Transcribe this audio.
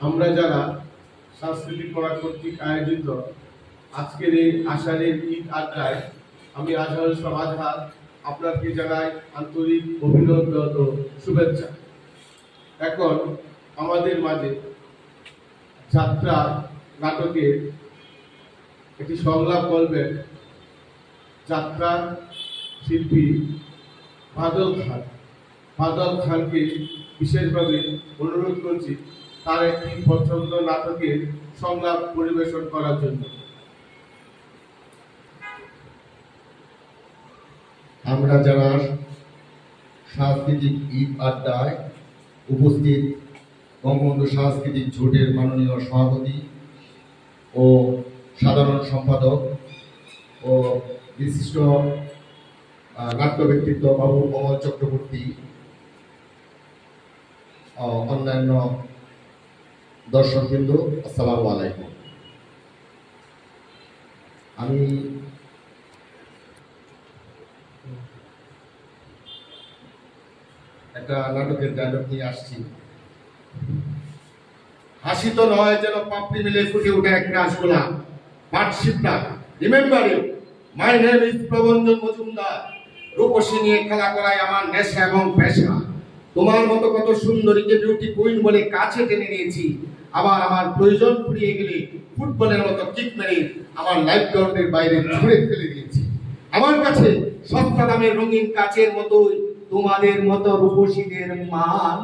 আমরা যারা সাংস্কৃতিক কলা কর্তৃক আয়োজিত আজকের এই আষাঢ়ের ঈদ আড্ডায় আমি আজহারুল ইসলাম আজহার আপনাকে জানাই আন্তরিক অভিনন্দন ও শুভেচ্ছা। এখন আমাদের মাঝে যাত্রা নাটকের একটি সংলাপ বলবেন যাত্রা শিল্পী বাদল খান। বাদল খানকে বিশেষভাবে অনুরোধ করছি তার একটি পছন্দ নাটকের সংলাপ পরিবেশন করার জন্য। আমরা যারা সাংস্কৃতিক ঈদ আড্ডায় উপস্থিত বঙ্গবন্ধু সাংস্কৃতিক জোটের মাননীয় সভাপতি ও সাধারণ সম্পাদক ও বিশিষ্ট নাট্য ব্যক্তিত্ব বাবু অমল চক্রবর্তী, অন্যান্য দর্শকবৃন্দ, আসসালামু আলাইকুম। আমি একটা নাটকের ডায়লগ নিয়ে আসছি। হাসি তো নয় যেন পাপড়ি মিলে ফুটে ওঠে এক রাসগোলা, পাটশিপটা remember you, my name is Prabanjan Majumdar. রূপসী নিয়ে খেলা করাই আমার নেশা এবং পেশা। তোমার মতো কত সুন্দরীকে বিউটি কুইন বলে কাছে টেনে নিয়েছি, আবার আমার প্রয়োজন ফুরিয়ে গেলে ফুটবলের মতো কিক মেরে আমার লাইফ গ্রাউন্ডের বাইরে ছুঁড়ে ফেলে দিয়েছি। আমার কাছে সস্তা দামের রঙিন কাচের মতোই তোমাদের মতো রূপসীদের মান।